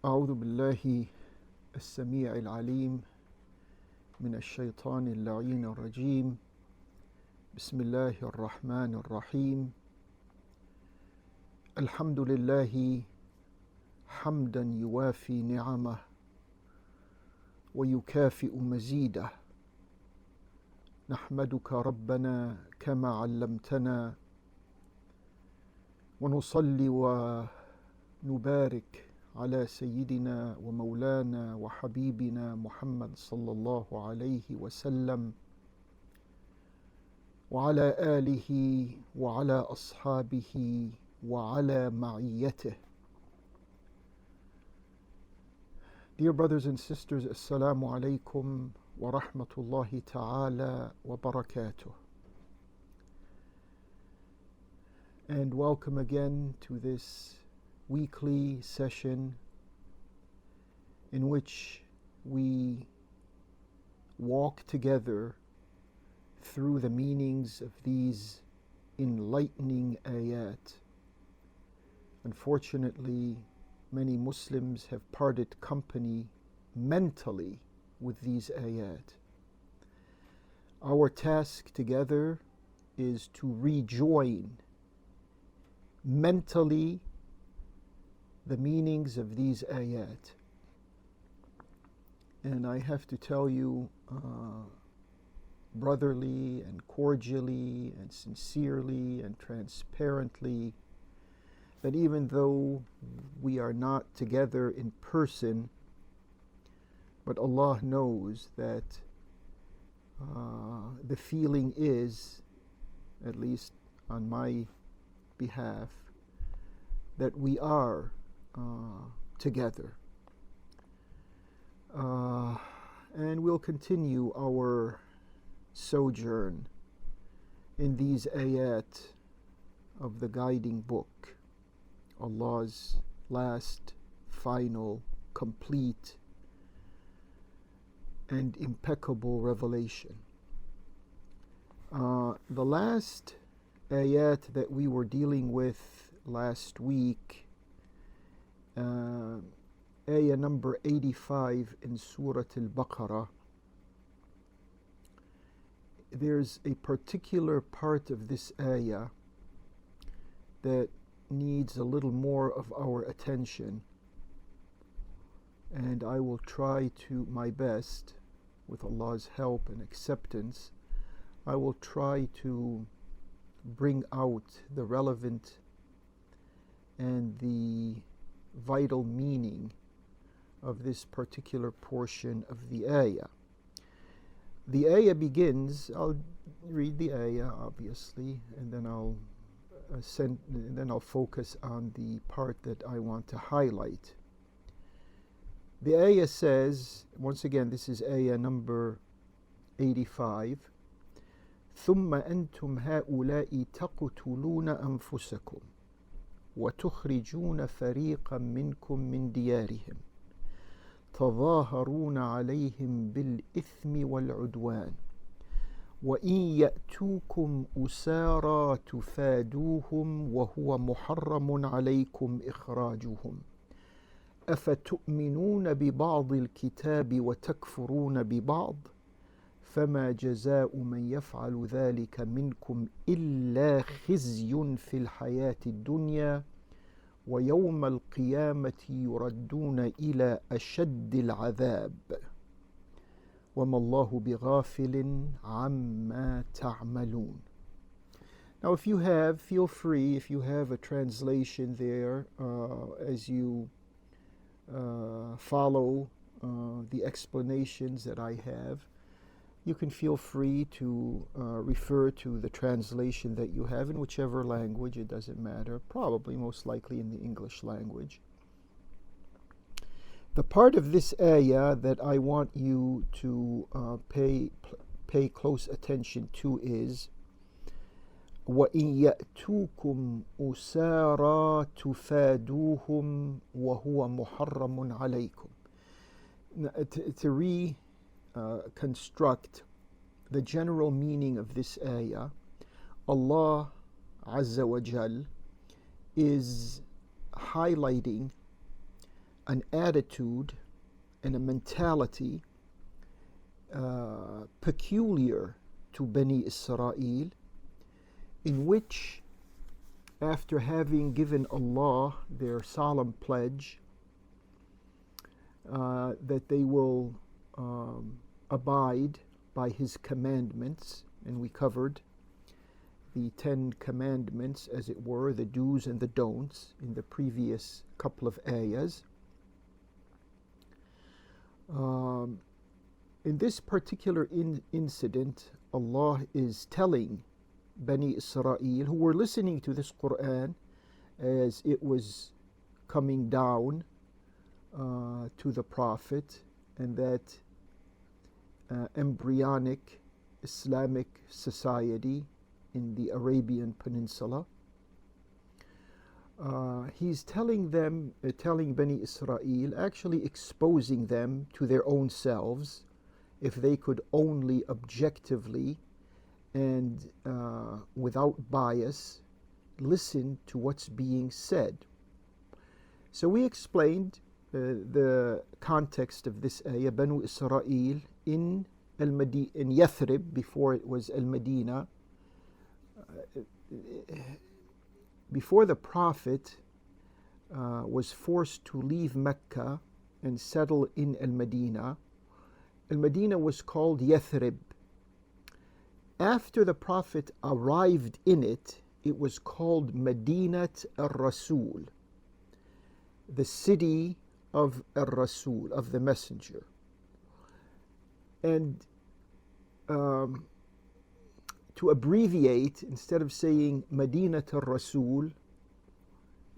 أعوذ بالله السميع العليم من الشيطان اللعين الرجيم. بسم الله الرحمن الرحيم. الحمد لله حمدا يوافي نعمه ويكافئ مزيده. نحمدك ربنا كما علمتنا، ونصلي ونبارك على سيدنا ومولانا وحبيبنا محمد صلى الله عليه وسلم، وعلى آله وعلى أصحابه وعلى معيته. Dear brothers and sisters, Assalamu alaikum wa rahmatullahi ta'ala wa barakatuh. And welcome again to this weekly session in which we walk together through the meanings of these enlightening ayat. Unfortunately, many Muslims have parted company mentally with these ayat. Our task together is to rejoin mentally the meanings of these ayat. And I have to tell you brotherly and cordially and sincerely and transparently that even though we are not together in person, but Allah knows that the feeling is, at least on my behalf, that we are together. And we'll continue our sojourn in these ayat of the guiding book, Allah's last, final, complete, and impeccable revelation. The last ayat that we were dealing with last week, ayah number 85 in Surah Al-Baqarah, there's a particular part of this ayah that needs a little more of our attention, and I will try to my best, with Allah's help and acceptance, I will try to bring out the relevant and the vital meaning of this particular portion of the ayah. The ayah begins, I'll read the ayah obviously, and then I'll focus on the part that I want to highlight. The ayah says, once again, this is ayah number 85, ثم أنتم هؤلاء تقتلون أنفسكم وتخرجون فريقا منكم من ديارهم تظاهرون عليهم بالإثم والعدوان وإن يأتوكم أسارى تفادوهم وهو محرم عليكم إخراجهم أفتؤمنون ببعض الكتاب وتكفرون ببعض فما جزاء من يفعل ذلك منكم إلا خزي في الحياة الدنيا ويوم القيامة يردون إلى أشد العذاب وما الله بغافل عما تعملون. Now if you have, feel free, if you have a translation there as you follow the explanations that I have, you can feel free to refer to the translation that you have in whichever language, it doesn't matter, probably most likely in the English language. The part of this ayah that I want you to pay close attention to is وَإِن يَأْتُوكُمْ أُسَارَى تُفَادُوهُمْ وَهُوَ مُحَرَّمٌ عَلَيْكُمْ. To construct the general meaning of this ayah, Allah Azza wa Jal is highlighting an attitude and a mentality peculiar to Bani Israel, in which, after having given Allah their solemn pledge that they will abide by His commandments, and we covered the 10 commandments, as it were, the do's and the don'ts, in the previous couple of ayahs. In this particular incident, Allah is telling Bani Israel, who were listening to this Quran as it was coming down to the Prophet, and that embryonic Islamic society in the Arabian Peninsula. He's telling Bani Israel, actually exposing them to their own selves, if they could only objectively and without bias listen to what's being said. So we explained the context of this ayah. Banu Israel in Yathrib, before it was Al-Madinah, before the Prophet was forced to leave Mecca and settle in Al-Madinah, Al-Madinah was called Yathrib. After the Prophet arrived in it, it was called Madinat al-Rasul, the city of al-Rasul, of the Messenger. And to abbreviate, instead of saying Madinat al-Rasul,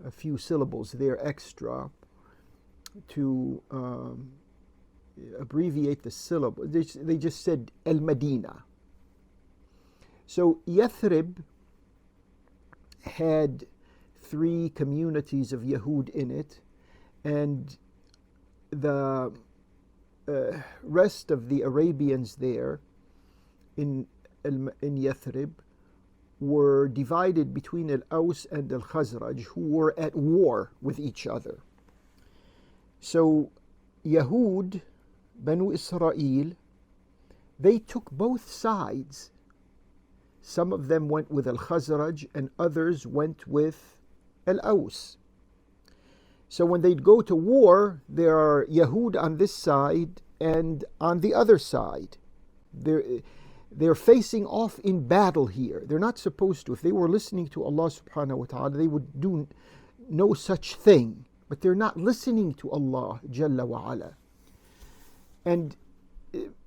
a few syllables there extra, to abbreviate the syllable, they just said Al-Madinah. So Yathrib had 3 communities of Yahud in it, and the rest of the Arabians there in Yathrib were divided between Al-Aws and Al-Khazraj, who were at war with each other. So Yahud, Banu Israel, they took both sides. Some of them went with Al-Khazraj and others went with Al-Aws. So when they'd go to war, there are Yahud on this side and on the other side. They're facing off in battle here. They're not supposed to. If they were listening to Allah subhanahu wa ta'ala, they would do no such thing. But they're not listening to Allah Jalla wa Ala. And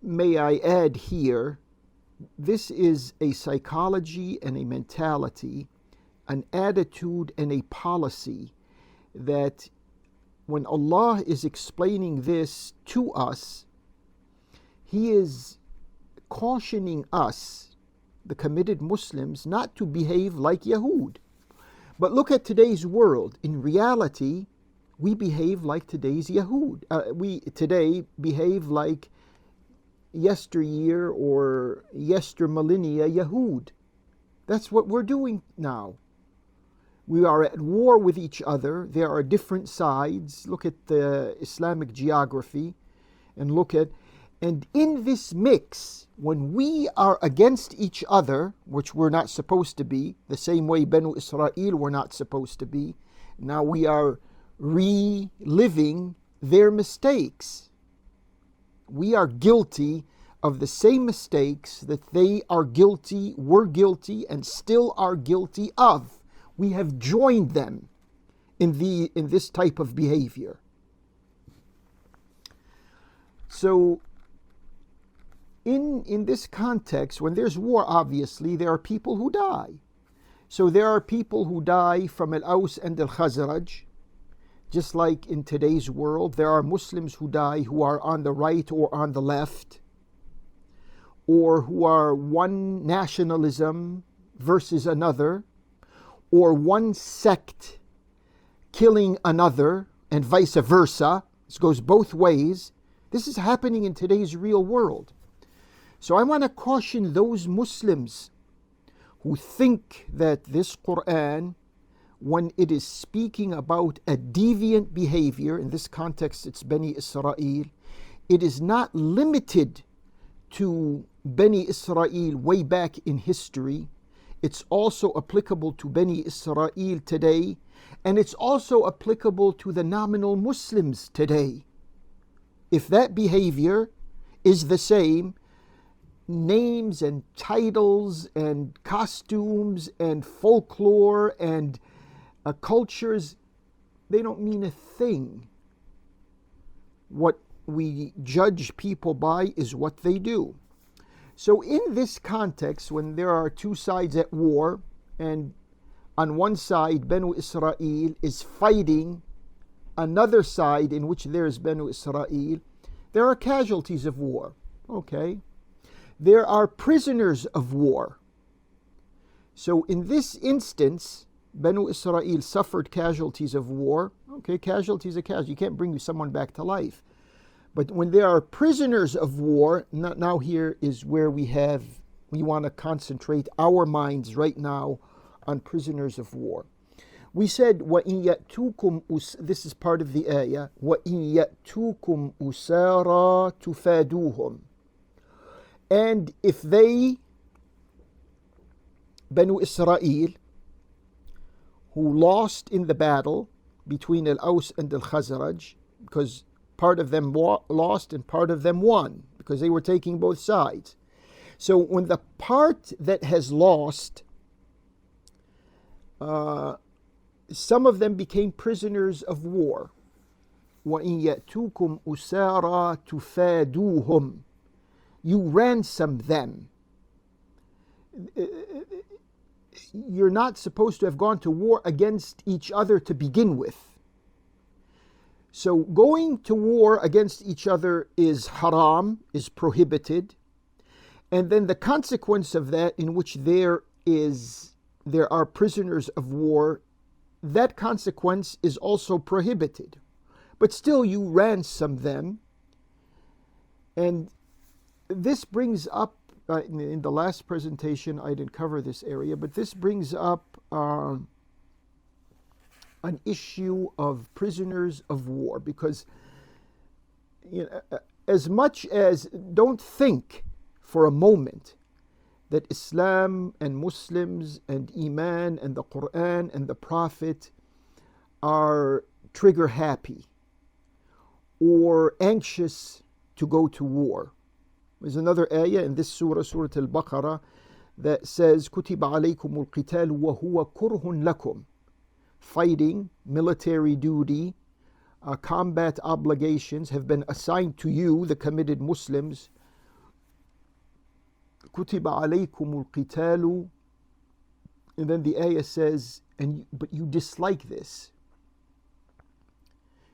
may I add here, this is a psychology and a mentality, an attitude and a policy that when Allah is explaining this to us, He is cautioning us, the committed Muslims, not to behave like Yahud. But look at today's world. In reality, we behave like today's Yahud. We today behave like yesteryear or yestermillennia Yahud. That's what we're doing now. We are at war with each other. There are different sides. Look at the Islamic geography and in this mix, when we are against each other, which we're not supposed to be, the same way Banu Israel were not supposed to be, now we are reliving their mistakes. We are guilty of the same mistakes that they are guilty, were guilty, and still are guilty of. We have joined them in this type of behavior. So, in this context, when there's war, obviously, there are people who die. So there are people who die from Al-Aws and Al-Khazraj. Just like in today's world, there are Muslims who die who are on the right or on the left, or who are one nationalism versus another, or one sect killing another, and vice versa. This goes both ways. This is happening in today's real world. So I want to caution those Muslims who think that this Quran when it is speaking about a deviant behavior, in this context it's Bani Israel, it is not limited to Bani Israel way back in history. It's also applicable to Bani Israel today, and it's also applicable to the nominal Muslims today. If that behavior is the same, names and titles and costumes and folklore and cultures, they don't mean a thing. What we judge people by is what they do. So in this context, when there are two sides at war, and on one side Banu Israel is fighting another side in which there is Banu Israel, there are casualties of war. Okay. There are prisoners of war. So in this instance, Banu Israel suffered casualties of war. Okay, casualties are casualties. You can't bring someone back to life. But when there are prisoners of war, now here is where we want to concentrate our minds right now on prisoners of war. We said, وَإِن يَأْتُوكُمْ this is part of the ayah, وَإِن يَأْتُوكُمْ أُسَارَى تُفَادُوهُمْ. And if they, Banu Israel, who lost in the battle between Al-Aws and Al-Khazraj, because part of them lost and part of them won, because they were taking both sides. So when the part that has lost, some of them became prisoners of war. وَإِن يَأْتُوكُمْ أُسَارَى تُفَادُوهُمْ. You ransom them. You're not supposed to have gone to war against each other to begin with. So going to war against each other is haram, is prohibited. And then the consequence of that, in which there are prisoners of war, that consequence is also prohibited. But still you ransom them. And this brings up, in the last presentation I didn't cover this area, but this brings up an issue of prisoners of war, because as much as, don't think for a moment that Islam and Muslims and Iman and the Quran and the Prophet are trigger happy or anxious to go to war. There's another ayah in this surah, Surah Al-Baqarah, that says, كُتِبَ عَلَيْكُمُ الْقِتَالُ وَهُوَ كُرْهٌ لَكُمْ. Fighting, military duty, combat obligations have been assigned to you, the committed Muslims. كُتِبَ عَلَيْكُمُ الْقِتَالُ. And then the ayah says, but you dislike this.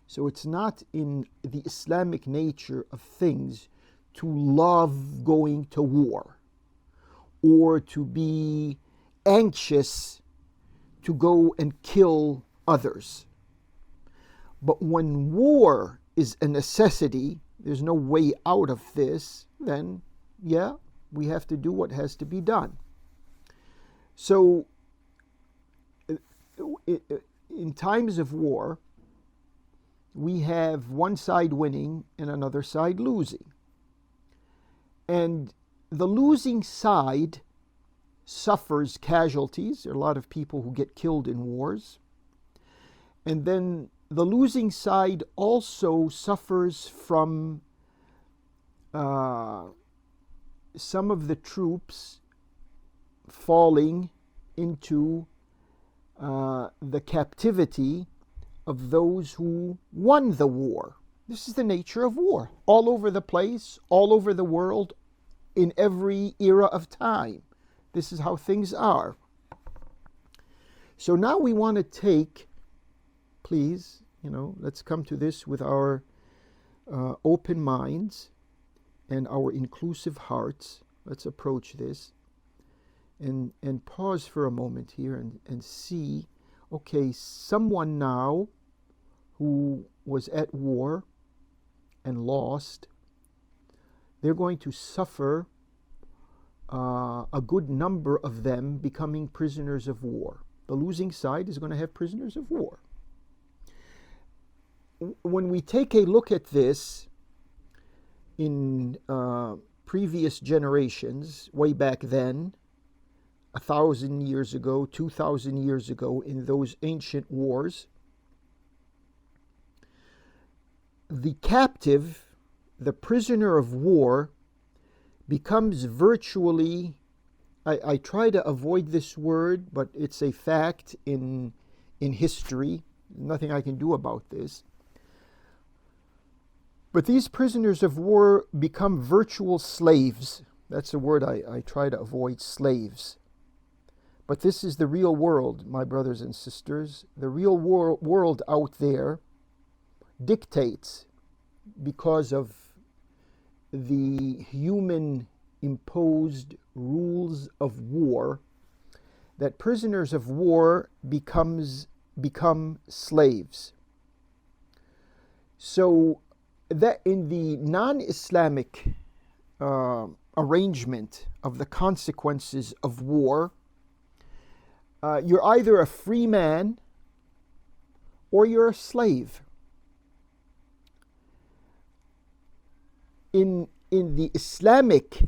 So it's not in the Islamic nature of things to love going to war or to be anxious to go and kill others. But when war is a necessity, there's no way out of this, then yeah, we have to do what has to be done. So in times of war, we have one side winning and another side losing. And the losing side suffers casualties. There are a lot of people who get killed in wars. And then the losing side also suffers from some of the troops falling into the captivity of those who won the war. This is the nature of war. All over the place, all over the world, in every era of time. This is how things are. So now we want to take, please, let's come to this with our open minds and our inclusive hearts. Let's approach this and pause for a moment here and see, okay, someone now who was at war and lost, they're going to suffer a good number of them becoming prisoners of war. The losing side is going to have prisoners of war. When we take a look at this in previous generations, way back then, 1,000 years ago, 2,000 years ago, in those ancient wars, the captive, the prisoner of war, becomes virtually, I try to avoid this word, but it's a fact in history. Nothing I can do about this. But these prisoners of war become virtual slaves. That's the word I try to avoid, slaves. But this is the real world, my brothers and sisters. The real world out there dictates, because of the human imposed rules of war, that prisoners of war become slaves. So that in the non-Islamic arrangement of the consequences of war, you're either a free man or you're a slave. In the Islamic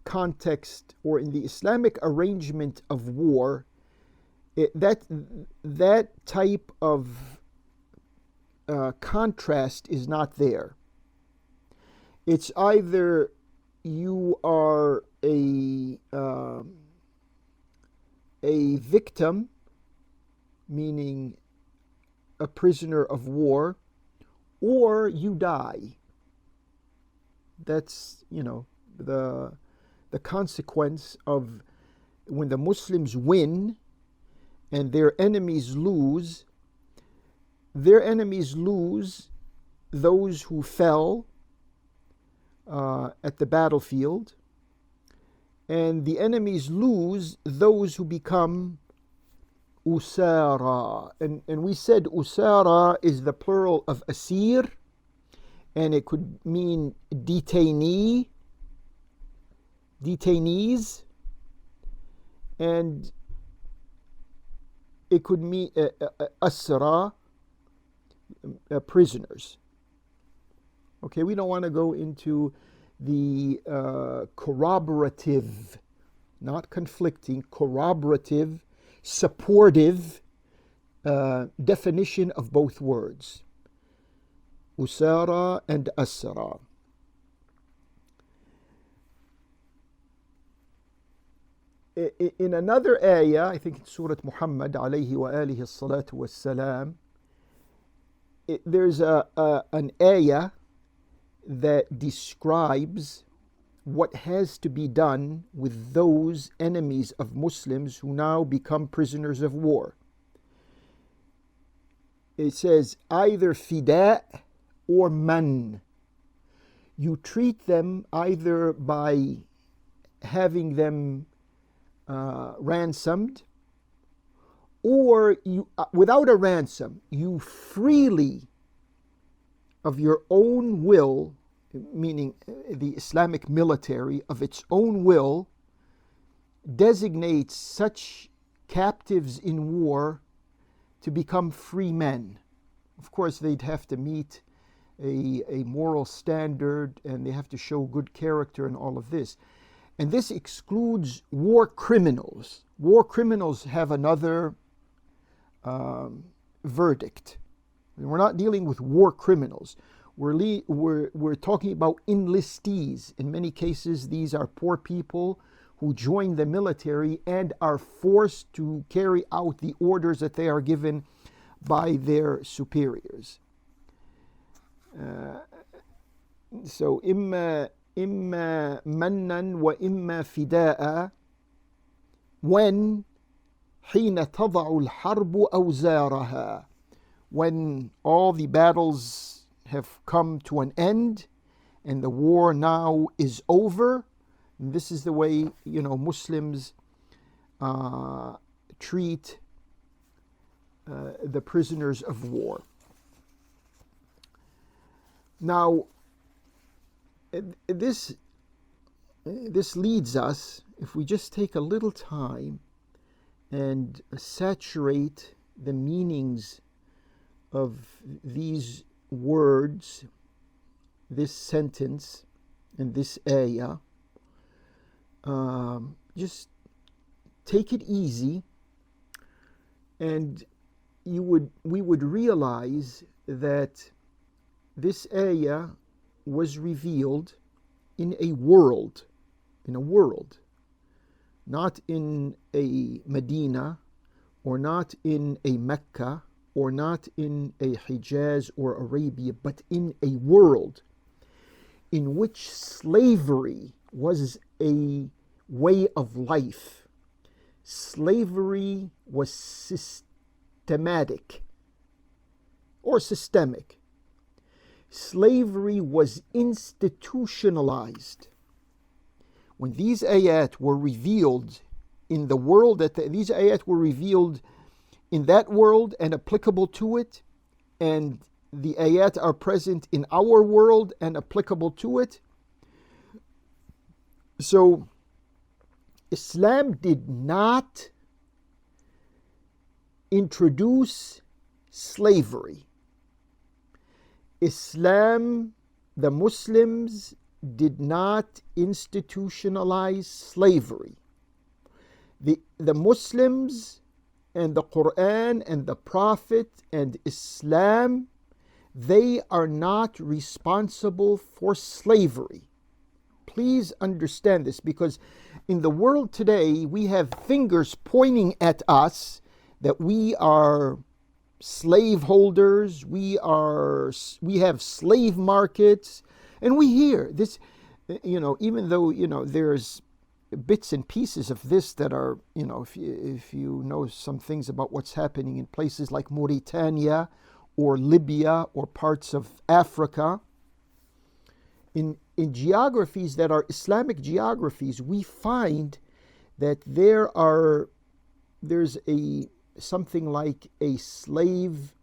context, or in the Islamic arrangement of war, that type of contrast is not there. It's either you are a victim, meaning a prisoner of war, or you die. That's, the consequence of when the Muslims win and their enemies lose. Their enemies lose those who fell at the battlefield, and the enemies lose those who become usara. And we said usara is the plural of asir, and it could mean detainees, and it could mean asra, prisoners. Okay, we don't want to go into the corroborative, not conflicting, corroborative, supportive definition of both words, usara and asra. In another ayah, I think it's Surah Muhammad alayhi wa alihi salatu wassalam, there's an ayah that describes what has to be done with those enemies of Muslims who now become prisoners of war. It says either fida or man. You treat them either by having them ransomed, or you without a ransom, you freely, of your own will, meaning the Islamic military of its own will, designates such captives in war to become free men. Of course, they'd have to meet a moral standard, and they have to show good character and all of this. And this excludes war criminals. War criminals have another verdict. We're not dealing with war criminals. We're talking about enlistees. In many cases, these are poor people who join the military and are forced to carry out the orders that they are given by their superiors. So, imma mannan wa imma fida'a, when حين تضع الحرب أوزارها, when all the battles have come to an end and the war now is over. And this is the way, Muslims treat the prisoners of war. Now, this leads us if we just take a little time and saturate the meanings of these words, this sentence, and this ayah, just take it easy, and we would realize that this ayah was revealed in a world, not in a Medina, or not in a Mecca, or not in a Hijaz or Arabia, but in a world in which slavery was a way of life. Slavery was systematic or systemic. Slavery was institutionalized. When these ayat were revealed in the world, these ayat were revealed in that world and applicable to it, and the ayat are present in our world and applicable to it. So Islam did not introduce slavery. Islam, the Muslims, did not institutionalize slavery. The Muslims and the Quran and the Prophet and Islam, they are not responsible for slavery. Please understand this, because in the world today we have fingers pointing at us that we are slave holders, we have slave markets, and we hear this, even though there's bits and pieces of this that are, if you know some things about what's happening in places like Mauritania or Libya or parts of Africa, in geographies that are Islamic geographies, we find that there's something like a slave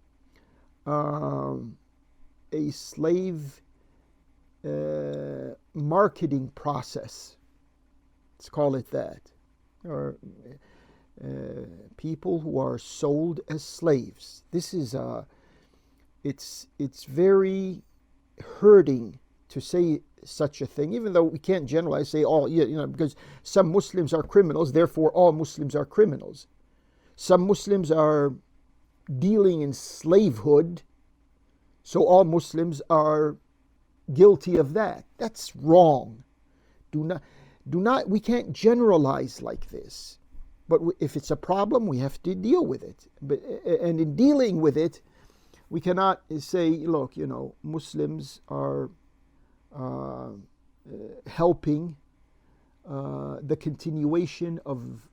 marketing process. Let's call it that. Or people who are sold as slaves. This is it's very hurting to say such a thing, even though we can't generalize, say all, because some Muslims are criminals, therefore all Muslims are criminals. Some Muslims are dealing in slavehood, so all Muslims are guilty of that. That's wrong. We can't generalize like this. But if it's a problem, we have to deal with it. And in dealing with it, we cannot say, look, Muslims are helping the continuation of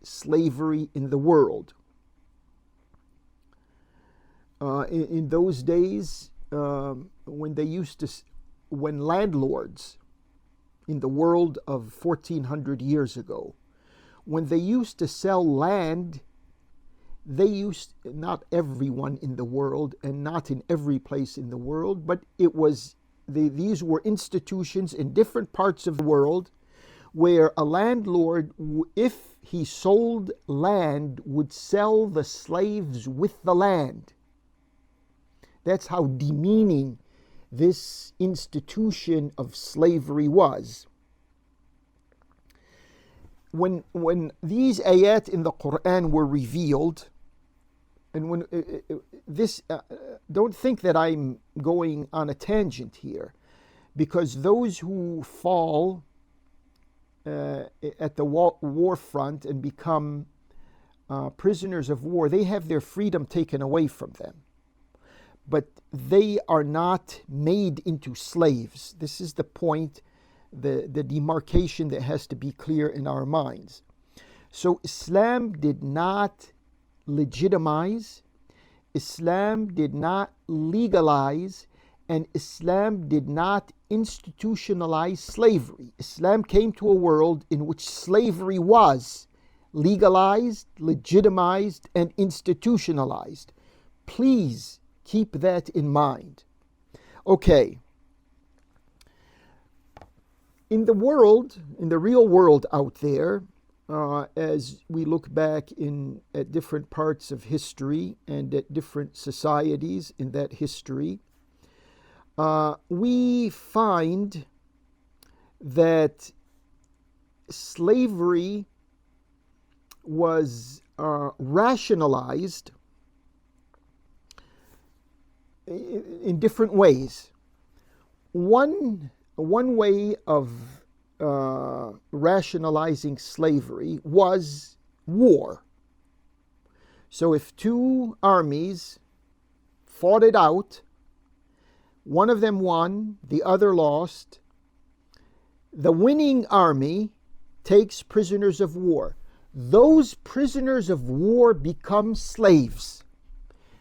slavery in the world. In those days, when landlords in the world of 1400 years ago, when they used to sell land, not everyone in the world and not in every place in the world, but these were institutions in different parts of the world where a landlord, if he sold land, would sell the slaves with the land. That's how demeaning this institution of slavery was. When these ayat in the Quran were revealed, and when don't think that I'm going on a tangent here, because those who fall at the war front and become prisoners of war, they have their freedom taken away from them. But they are not made into slaves. This is the point, the demarcation that has to be clear in our minds. So Islam did not legitimize, Islam did not legalize, and Islam did not institutionalize slavery. Islam came to a world in which slavery was legalized, legitimized, and institutionalized. Please keep that in mind. Okay. In the world, in the real world out there, as we look back at different parts of history and at different societies in that history, we find that slavery was rationalized in different ways. One way of rationalizing slavery was war. So if two armies fought it out, one of them won, the other lost, the winning army takes prisoners of war. Those prisoners of war become slaves.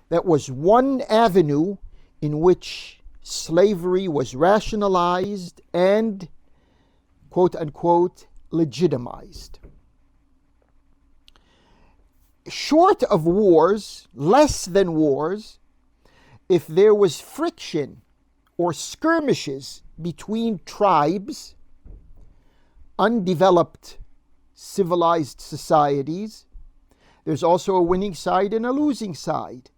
That was one avenue in which slavery was rationalized and, quote unquote, legitimized. Short of wars, less than wars, if there was friction or skirmishes between tribes, undeveloped civilized societies, there's also a winning side and a losing side.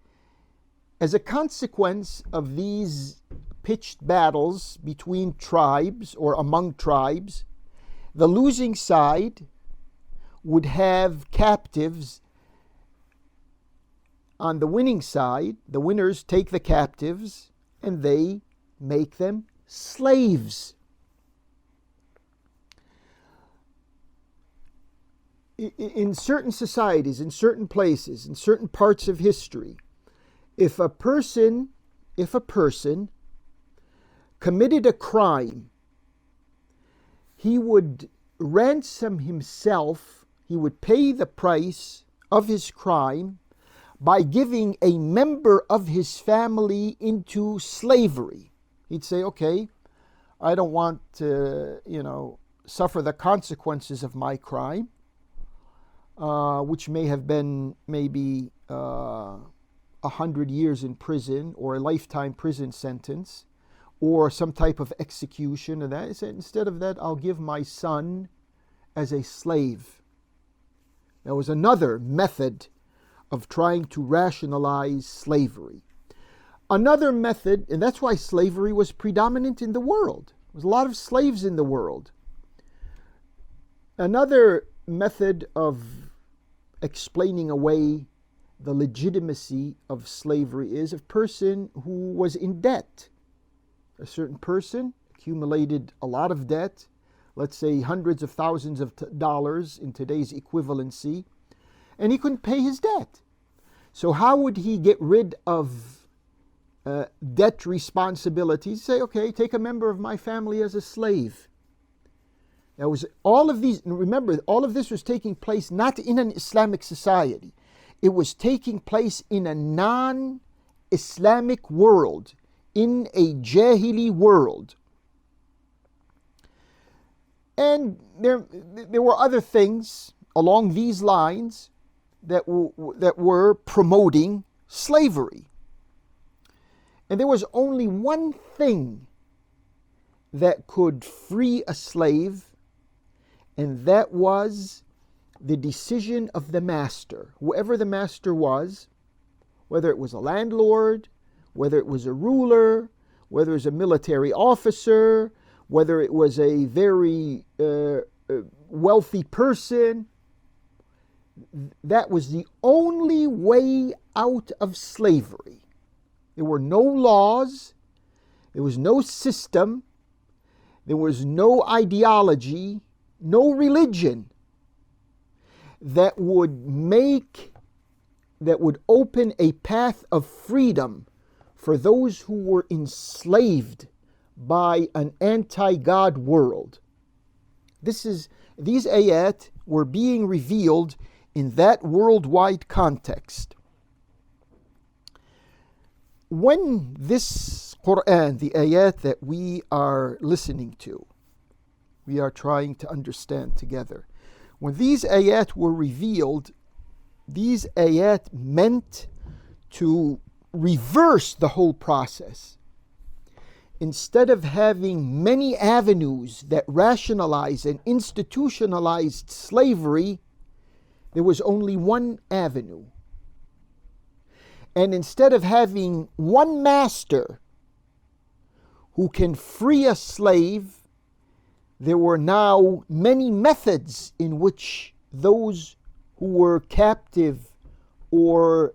As a consequence of these pitched battles between tribes or among tribes, the losing side would have captives on the winning side. The winners take the captives and they make them slaves. In certain societies, in certain places, in certain parts of history, if a person committed a crime, he would ransom himself, he would pay the price of his crime by giving a member of his family into slavery. He'd say, okay, I don't want to, suffer the consequences of my crime, which may have been maybe 100 years in prison or a lifetime prison sentence or some type of execution. And that he said, instead of that, I'll give my son as a slave. That was another method of trying to rationalize slavery. Another method, and that's why slavery was predominant in the world. There was a lot of slaves in the world. Another method of explaining away the legitimacy of slavery is a person who was in debt. A certain person accumulated a lot of debt, let's say hundreds of thousands of dollars in today's equivalency, and he couldn't pay his debt. So how would he get rid of debt responsibilities? Say, okay, take a member of my family as a slave. That was all of these, remember, all of this was taking place not in an Islamic society. It was taking place in a non-Islamic world, in a Jahili world. And there were other things along these lines that were promoting slavery. And there was only one thing that could free a slave, and that was the decision of the master. Whoever the master was, whether it was a landlord, whether it was a ruler, whether it was a military officer, whether it was a very wealthy person, that was the only way out of slavery. There were no laws, there was no system, there was no ideology, no religion that would open a path of freedom for those who were enslaved by an anti-God world. These ayat were being revealed in that worldwide context. When this Quran, the ayat that we are listening to, we are trying to understand together, when these ayat were revealed, these ayat meant to reverse the whole process. instead of having many avenues that rationalized and institutionalized slavery, there was only one avenue. And instead of having one master who can free a slave, there were now many methods in which those who were captive or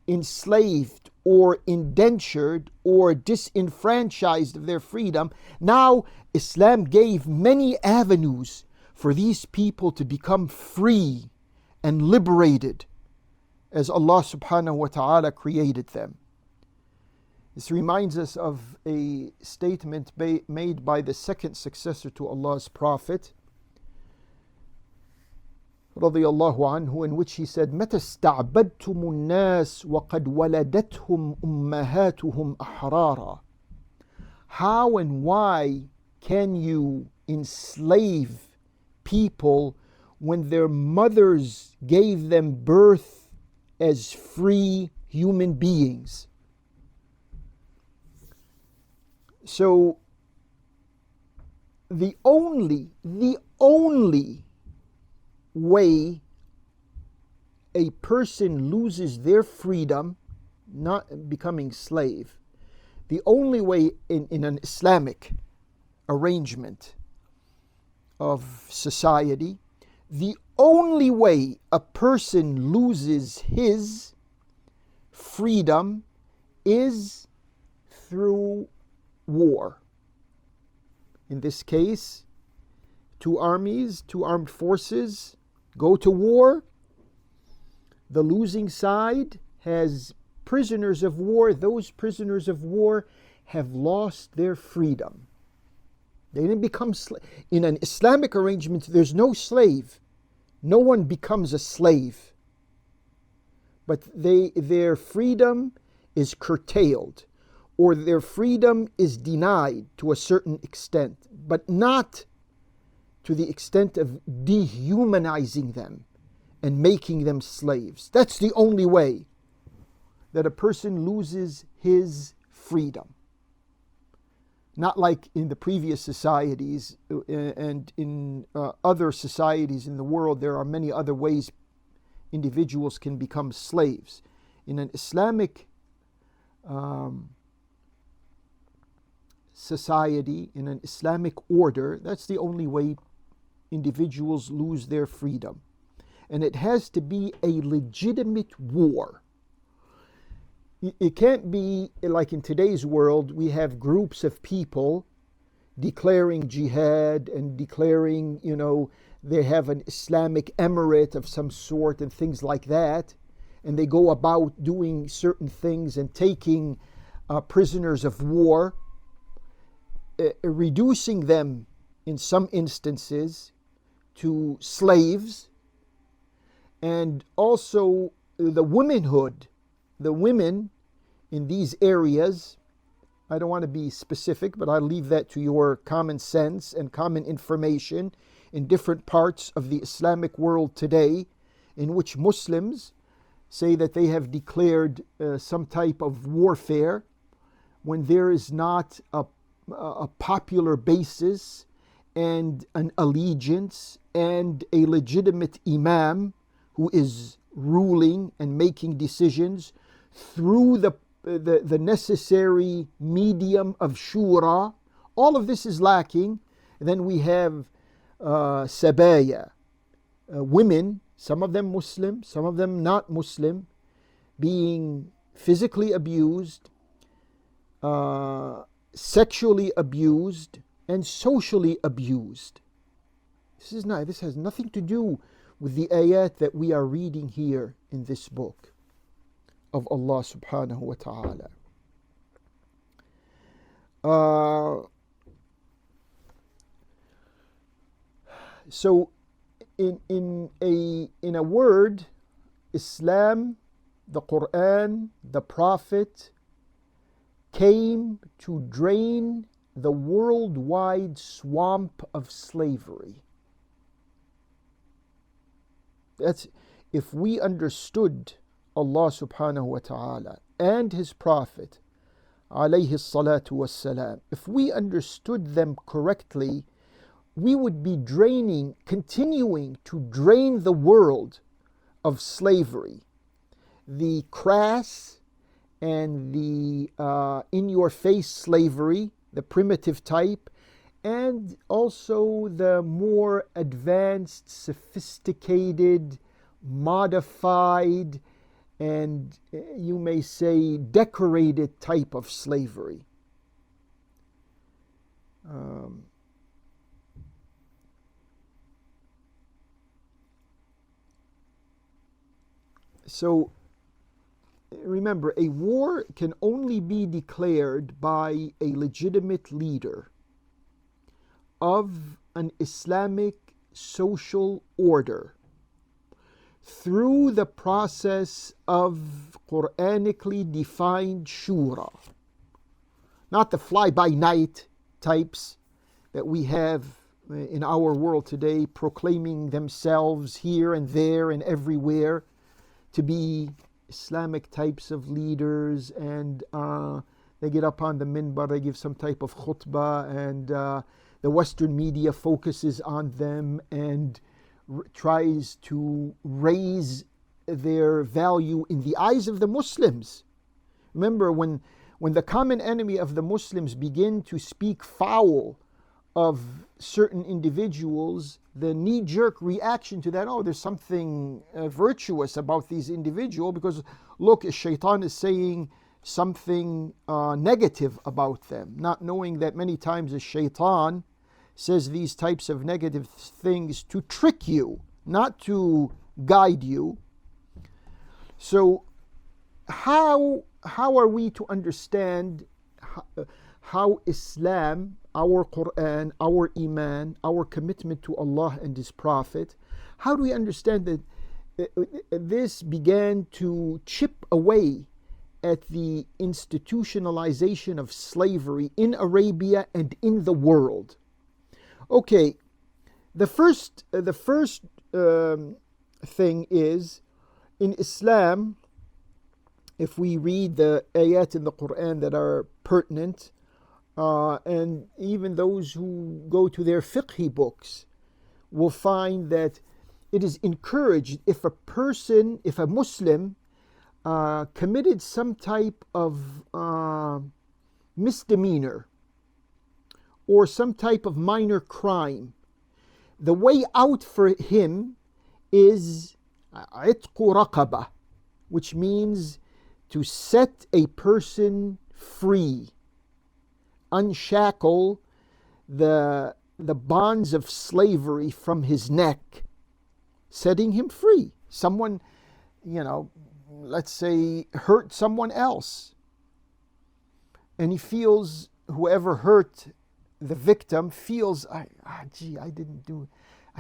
enslaved or indentured or disenfranchised of their freedom, now Islam gave many avenues for these people to become free and liberated as Allah subhanahu wa ta'ala created them. This reminds us of a statement made by the second successor to Allah's Prophet, radiyallahu anhu, in which he said, مَتَى اسْتَعْبَدْتُمُ النَّاسِ وَقَدْ وَلَدَتْهُمْ أُمَّهَاتُهُمْ أَحْرَارًا. How and why can you enslave people when their mothers gave them birth as free human beings? So the only way a person loses their freedom, not becoming slave, the only way in an Islamic arrangement of society, the only way a person loses his freedom is through war. In this case, two armies, two armed forces go to war. The losing side has prisoners of war. Those prisoners of war have lost their freedom. They didn't become in an Islamic arrangement, there's no slave. No one becomes a slave. But their freedom is curtailed, or their freedom is denied to a certain extent, but not to the extent of dehumanizing them and making them slaves. That's the only way that a person loses his freedom. Not like in the previous societies and in other societies in the world, there are many other ways individuals can become slaves. In an Islamic society, in an Islamic order, that's the only way individuals lose their freedom. And it has to be a legitimate war. It can't be like in today's world, we have groups of people declaring jihad and declaring, they have an Islamic emirate of some sort and things like that. And they go about doing certain things and taking prisoners of war, reducing them in some instances to slaves, and also the womanhood. The women in these areas, I don't want to be specific, but I'll leave that to your common sense and common information, in different parts of the Islamic world today, in which Muslims say that they have declared some type of warfare when there is not a popular basis and an allegiance and a legitimate imam who is ruling and making decisions through the necessary medium of shura. All of this is lacking. And then we have sabaya, women, some of them Muslim, some of them not Muslim, being physically abused, sexually abused, and socially abused. This has nothing to do with the ayat that we are reading here in this book of Allah subhanahu wa ta'ala. So in a word, Islam, the Quran, the Prophet came to drain the worldwide swamp of slavery. That's, if we understood Allah subhanahu wa ta'ala and His Prophet alayhi salatu wassalam, if we understood them correctly, we would be continuing to drain the world of slavery. The crass and the in-your-face slavery, the primitive type, and also the more advanced, sophisticated, modified, and you may say decorated type of slavery. So remember, a war can only be declared by a legitimate leader of an Islamic social order through the process of Quranically defined shura, not the fly-by-night types that we have in our world today, proclaiming themselves here and there and everywhere to be Islamic types of leaders, and they get up on the minbar, they give some type of khutbah, and the Western media focuses on them and tries to raise their value in the eyes of the Muslims. Remember, when the common enemy of the Muslims begin to speak foul of certain individuals, the knee-jerk reaction to that, oh, there's something virtuous about these individuals, because look, shaitan is saying something negative about them, not knowing that many times the shaitan says these types of negative things to trick you, not to guide you. So how are we to understand how Islam, our Quran, our Iman, our commitment to Allah and His Prophet, how do we understand that this began to chip away at the institutionalization of slavery in Arabia and in the world? Okay, the first thing is, in Islam, if we read the ayat in the Quran that are pertinent, and even those who go to their fiqh books will find that it is encouraged if a Muslim committed some type of misdemeanor or some type of minor crime, the way out for him is itqu raqaba, which means to set a person free, unshackle the bonds of slavery from his neck, setting him free. Someone, let's say, hurt someone else, and he feels, whoever hurt the victim feels, I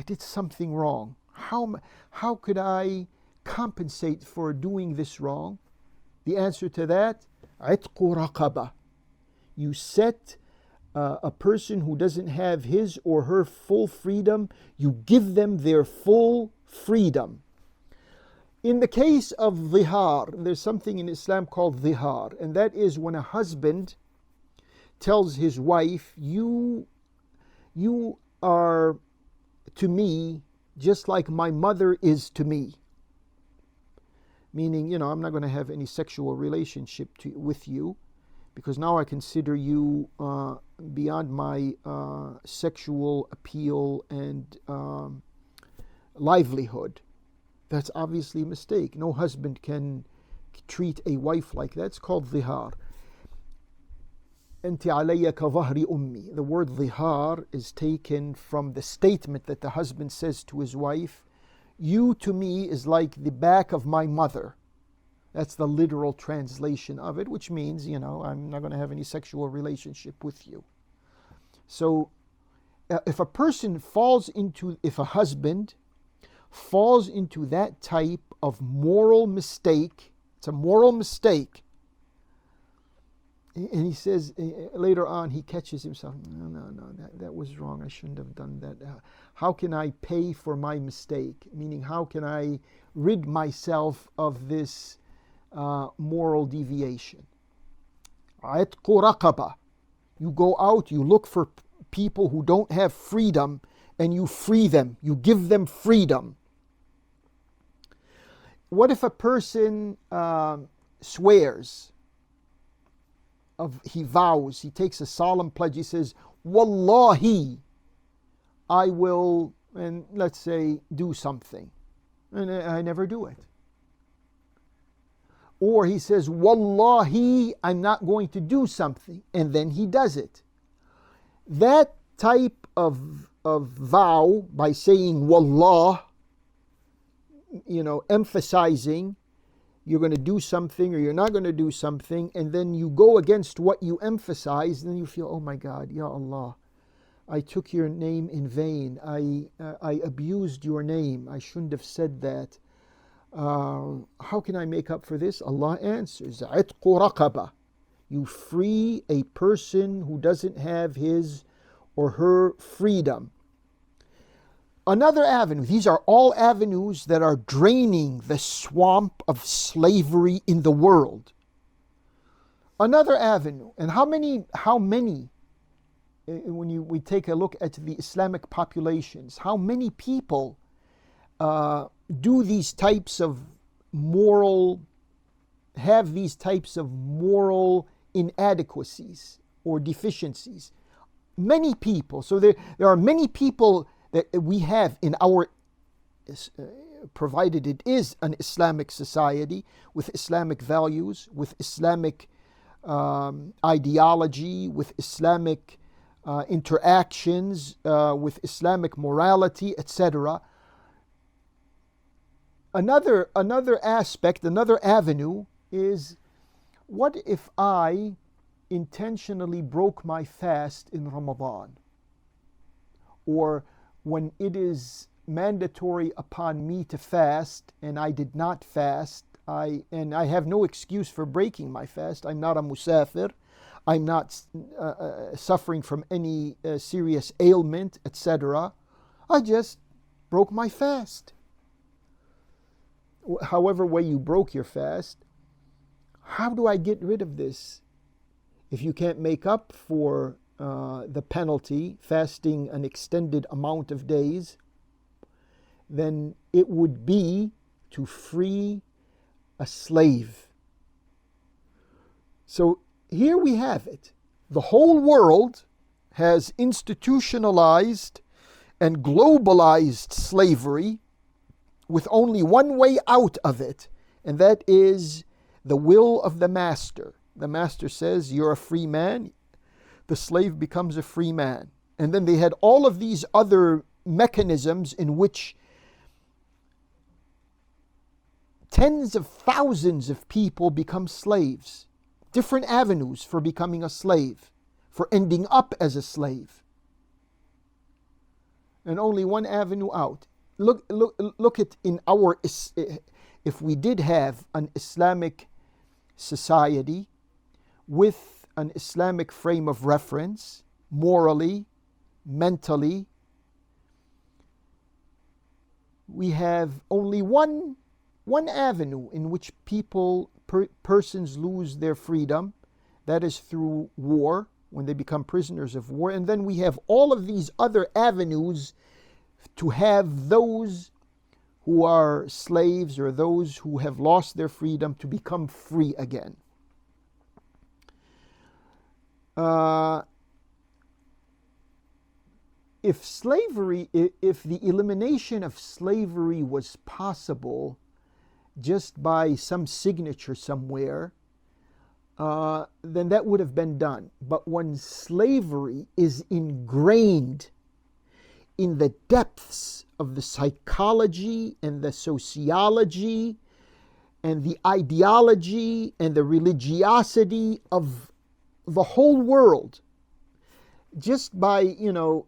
did something wrong. How could I compensate for doing this wrong? The answer to that, itqu raqaba. You set a person who doesn't have his or her full freedom, you give them their full freedom. In the case of dhihar, there's something in Islam called dhihar, and that is when a husband tells his wife, you are to me just like my mother is to me. Meaning, I'm not going to have any sexual relationship with you, because now I consider you beyond my sexual appeal and livelihood. That's obviously a mistake. No husband can treat a wife like that. It's called dhihar. أنت علي كظهر أمي. The word dhihar is taken from the statement that the husband says to his wife, you to me is like the back of my mother. That's the literal translation of it, which means, I'm not going to have any sexual relationship with you. So if a husband falls into that type of moral mistake, it's a moral mistake, and he says later on, he catches himself, no, that was wrong, I shouldn't have done that. How can I pay for my mistake? Meaning, how can I rid myself of this moral deviation? عِتْقُ رَقَبَةٍ. You go out, you look for people who don't have freedom, and you free them. You give them freedom. What if a person swears? He vows, he takes a solemn pledge, he says, Wallahi, I will, and let's say, do something. And I never do it. Or he says, Wallahi, I'm not going to do something. And then he does it. That type of vow, by saying Wallah, emphasizing you're going to do something or you're not going to do something, and then you go against what you emphasize, then you feel, oh my God, Ya Allah, I took your name in vain. I abused your name. I shouldn't have said that. How can I make up for this? Allah answers, عِتْقُ رَقَبَةٍ. You free a person who doesn't have his or her freedom. Another avenue, these are all avenues that are draining the swamp of slavery in the world. Another avenue, and how many, when we take a look at the Islamic populations, how many people do these types of have these types of moral inadequacies or deficiencies? Many people. So there are many people that we have in our, provided it is an Islamic society with Islamic values, with Islamic ideology, with Islamic interactions, with Islamic morality, etc. Another aspect, another avenue is, what if I intentionally broke my fast in Ramadan? Or when it is mandatory upon me to fast and I did not fast, I have no excuse for breaking my fast. I'm not a musafir. I'm not suffering from any serious ailment, etc. I just broke my fast. However way you broke your fast, how do I get rid of this? If you can't make up for the penalty, fasting an extended amount of days, then it would be to free a slave. So here we have it. The whole world has institutionalized and globalized slavery with only one way out of it, and that is the will of the master. The master says, you're a free man. The slave becomes a free man. And then they had all of these other mechanisms in which tens of thousands of people become slaves. Different avenues for becoming a slave, for ending up as a slave. And only one avenue out. Look at in our, if we did have an Islamic society with an Islamic frame of reference, morally, mentally, we have only one avenue in which persons lose their freedom. That is through war, when they become prisoners of war. And then we have all of these other avenues to have those who are slaves or those who have lost their freedom to become free again. If the elimination of slavery was possible just by some signature somewhere, then that would have been done. But when slavery is ingrained in the depths of the psychology and the sociology and the ideology and the religiosity of the whole world, just by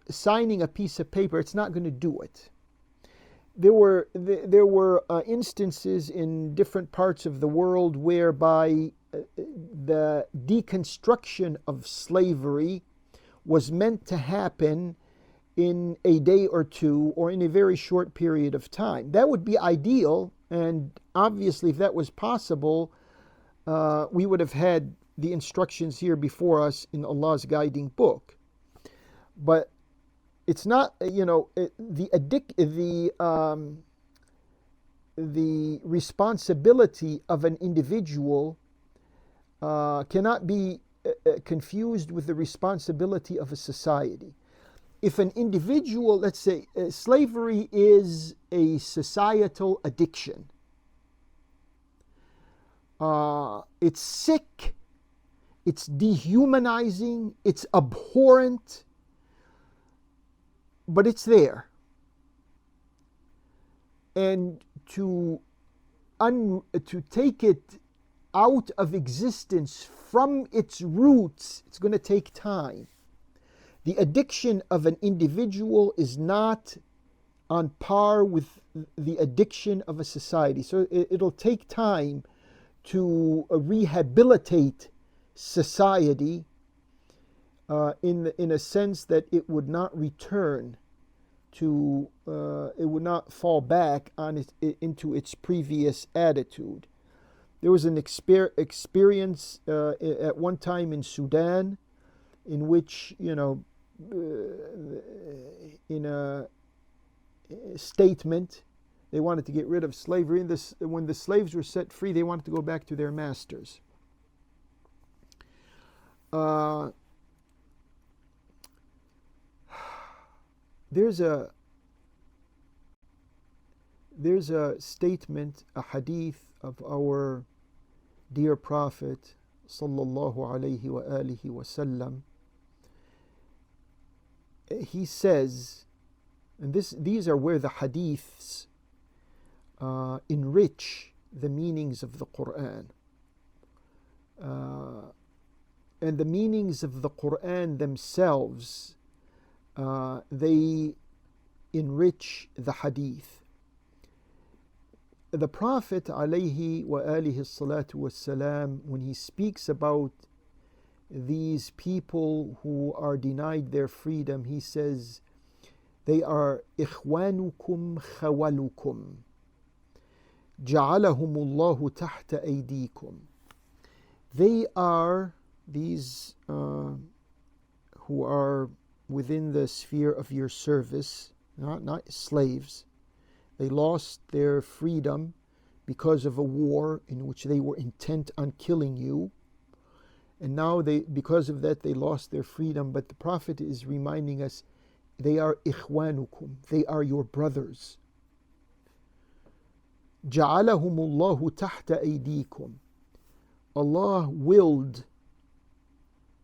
signing a piece of paper, it's not going to do it. There were instances in different parts of the world whereby the deconstruction of slavery was meant to happen in a day or two or in a very short period of time. That would be ideal, and obviously if that was possible, we would have had the instructions here before us in Allah's guiding book. But it's not, the responsibility of an individual cannot be confused with the responsibility of a society. If an individual, let's say, slavery is a societal addiction. It's sick, it's dehumanizing, it's abhorrent, but it's there. And to take it out of existence from its roots, it's going to take time. The addiction of an individual is not on par with the addiction of a society. So it'll take time to rehabilitate society in a sense that it would not return to, it would not fall back on into its previous attitude. There was an experience at one time in Sudan in which, in a statement, they wanted to get rid of slavery. And when the slaves were set free, they wanted to go back to their masters. There's a statement, a hadith of our dear Prophet sallallahu alaihi wa alihi wasallam. He says, and these are where the hadiths enrich the meanings of the Quran. And the meanings of the Quran themselves, they enrich the hadith. The Prophet alayhi wa alihi salatu wassalam, when he speaks about these people who are denied their freedom, he says, they are ikhwanukum khawalukum ja'alahumullahu tahta aydikum. They are these who are within the sphere of your service, not slaves. They lost their freedom because of a war in which they were intent on killing you. And now because of that, they lost their freedom. But the Prophet is reminding us, they are ikhwanukum, they are your brothers. Ja'alahumullahu tahta aydikum. Allah willed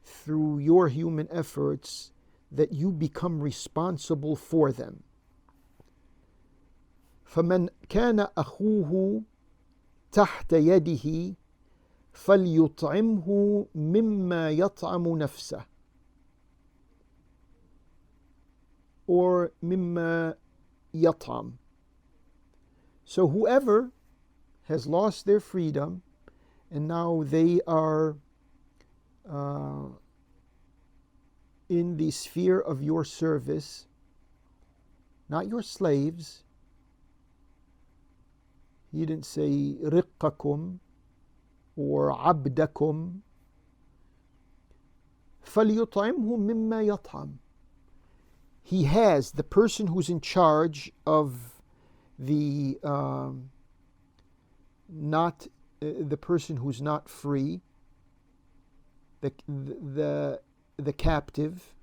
through your human efforts that you become responsible for them. فَمَنْ كَانَ أَخُوهُ تَحْتَ يَدِهِ فَلْيُطْعِمْهُ مِمَّا يَطْعَمُ نَفْسَهُ, or مِمَّا يَطْعَمُ. So whoever has lost their freedom and now they are in the sphere of your service, not your slaves. He didn't say riqqakum or abdakum. فَلْيُطْعِمْهُ مِمَّا يَطْعَمُ. He has, the person who's in charge of the the person who's not free, the captive,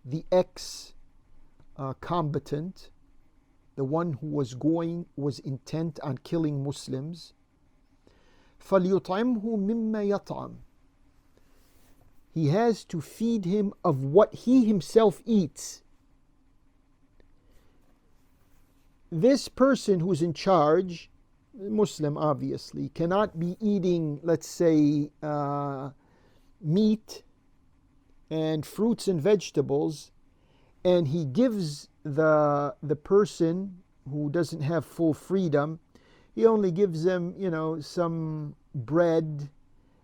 the ex-combatant, the one who was intent on killing Muslims. فَلْيُطْعِمْهُ مِمَّا يَطْعَمُ. He has to feed him of what he himself eats. This person who's in charge, Muslim obviously, cannot be eating, let's say, meat and fruits and vegetables, and he gives the person who doesn't have full freedom, he only gives them, some bread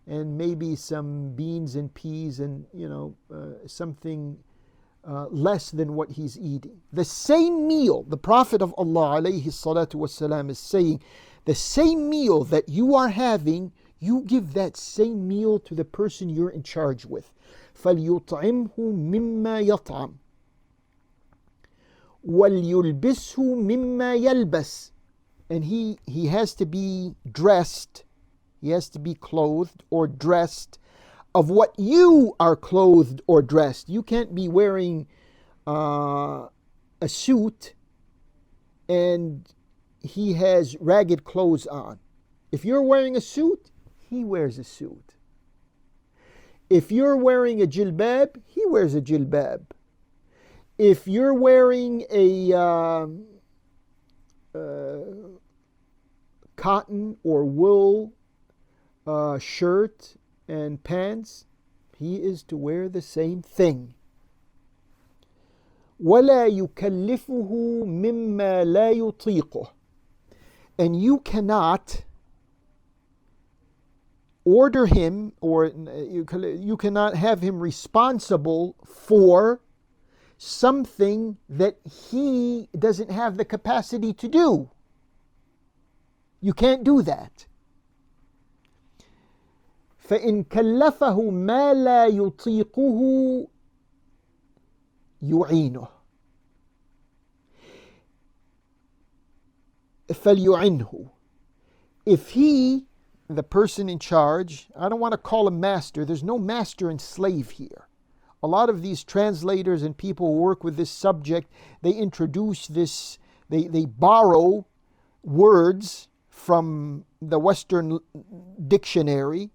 and maybe some beans and peas and, something less than what he's eating. The same meal, the Prophet of Allah alayhi salatu wasalam is saying, the same meal that you are having, you give that same meal to the person you're in charge with. فَلْيُطْعِمْهُ مِمَّا يَطْعَمْ وَلْيُلْبِسْهُ مِمَّا يَلْبَسْ. And he has to be dressed, he has to be clothed or dressed of what you are clothed or dressed. You can't be wearing a suit and he has ragged clothes on. If you're wearing a suit, he wears a suit. If you're wearing a jilbab, he wears a jilbab. If you're wearing a cotton or wool shirt and pants, he is to wear the same thing. وَلَا يُكَلِّفُهُ مِمَّا لَا يُطِيقُهُ. And you cannot order him, or you cannot have him responsible for something that he doesn't have the capacity to do. You can't do that. فَإِنْ كَلَّفَهُ مَا لَا يُطِيقُهُ يُعِينُهُ فَلْيُعِنْهُ. If he, the person in charge, I don't want to call him master, there's no master and slave here. A lot of these translators and people who work with this subject, they introduce this, they borrow words from the Western dictionary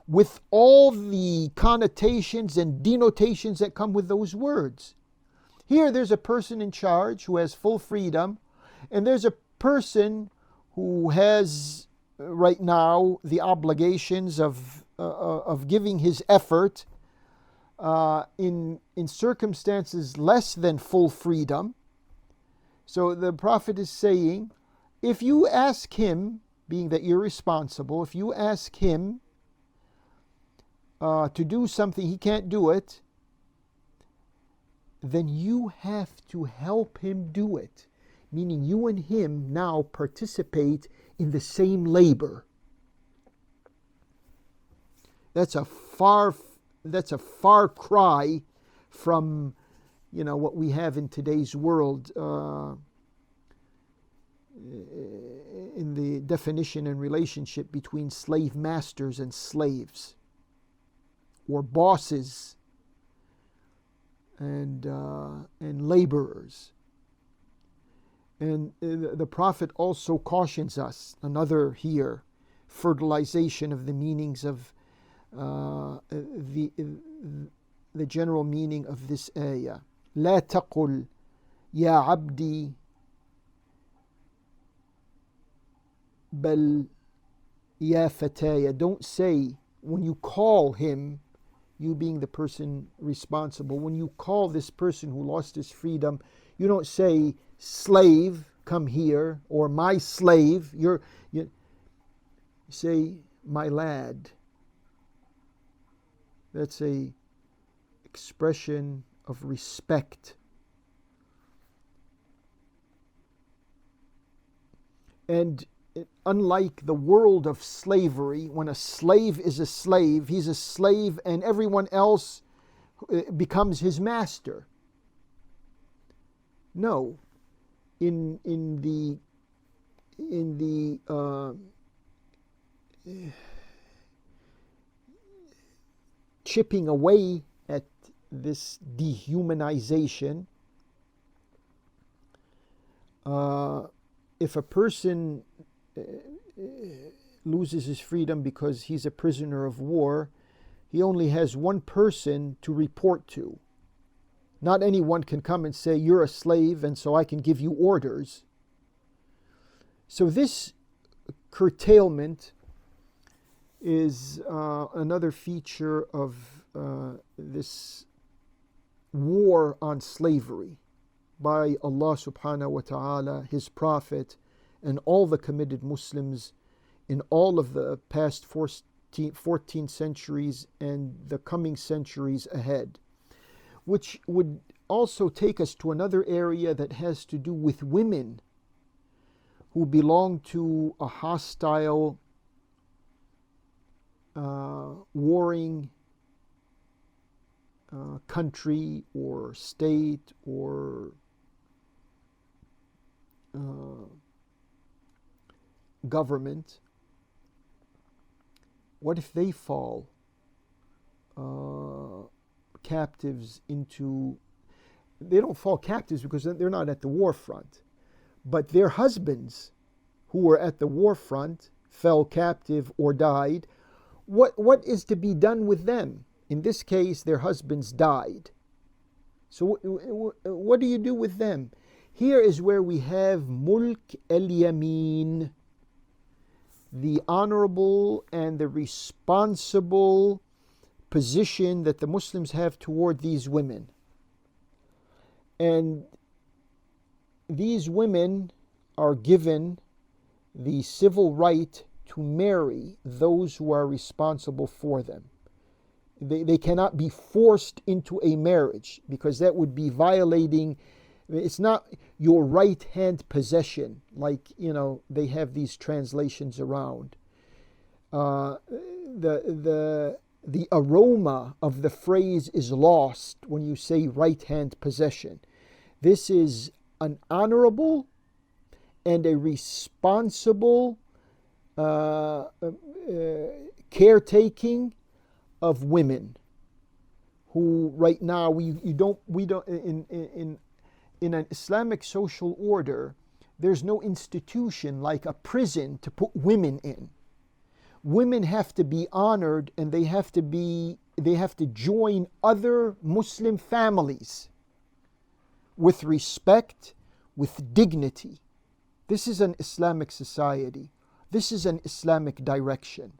with all the connotations and denotations that come with those words. Here there's a person in charge who has full freedom, and there's a person who has right now the obligations of giving his effort in circumstances less than full freedom. So the Prophet is saying, if you ask him, being that you're responsible, if you ask him to do something, he can't do it, then you have to help him do it. Meaning you and him now participate in the same labor. That's a far cry from, what we have in today's world in the definition and relationship between slave masters and slaves, or bosses and laborers. And the Prophet also cautions us, another here, fertilization of the meanings of the general meaning of this ayah. لا تقل يا عبدي بل يا فتايا. Don't say, when you call him, you being the person responsible, when you call this person who lost his freedom, you don't say, slave, come here, or my slave. You say, my lad. That's a expression of respect. And unlike the world of slavery, when a slave is a slave, he's a slave and everyone else becomes his master. No. In the chipping away at this dehumanization, if a person loses his freedom because he's a prisoner of war, he only has one person to report to. Not anyone can come and say, you're a slave and so I can give you orders. So this curtailment is another feature of this war on slavery by Allah subhanahu wa ta'ala, His Prophet, and all the committed Muslims in all of the past 14 centuries and the coming centuries ahead. Which would also take us to another area that has to do with women who belong to a hostile warring country or state or government, what if they fall captives into, they don't fall captives because they're not at the war front, but their husbands who were at the war front fell captive or died. What is to be done with them? In this case, their husbands died. So what do you do with them? Here is where we have mulk al-yamin, the honorable and the responsible position that the Muslims have toward these women. And these women are given the civil right to marry those who are responsible for them. They cannot be forced into a marriage because that would be violating, it's not your right hand possession, like, they have these translations around. The aroma of the phrase is lost when you say right hand possession. This is an honorable and a responsible caretaking of women, who right now we don't in an Islamic social order, there's no institution like a prison to put women in. Women have to be honored, and they have to join other Muslim families with respect, with dignity. This is an Islamic society. This is an Islamic direction.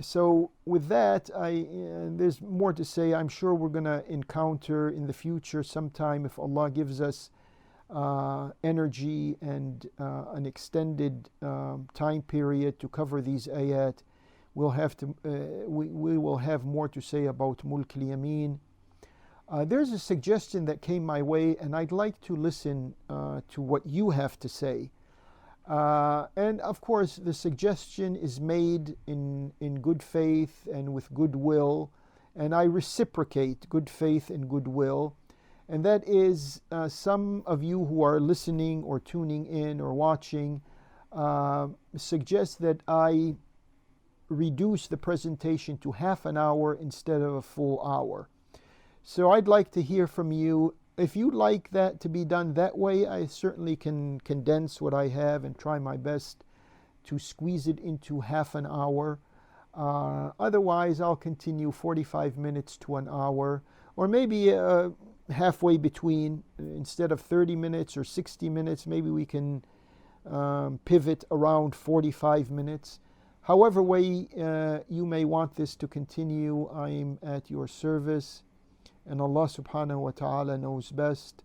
So with that, there's more to say. I'm sure we're going to encounter in the future sometime, if Allah gives us energy and an extended time period to cover these ayat. We'll have to. We will have more to say about mulk al-yamin. There's a suggestion that came my way, and I'd like to listen to what you have to say. And of course, the suggestion is made in good faith and with goodwill, and I reciprocate good faith and goodwill. And that is, some of you who are listening or tuning in or watching suggest that I reduce the presentation to half an hour instead of a full hour. So I'd like to hear from you. If you'd like that to be done that way, I certainly can condense what I have and try my best to squeeze it into half an hour. Otherwise, I'll continue 45 minutes to an hour, or maybe halfway between. Instead of 30 minutes or 60 minutes, maybe we can pivot around 45 minutes. However way you may want this to continue, I'm at your service. And Allah subhanahu wa ta'ala knows best.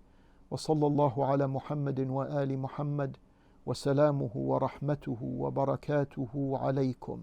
Wa sallallahu ala Muhammadin wa ali Muhammad. Wa salamuhu wa rahmatuhu wa barakatuhu alaykum.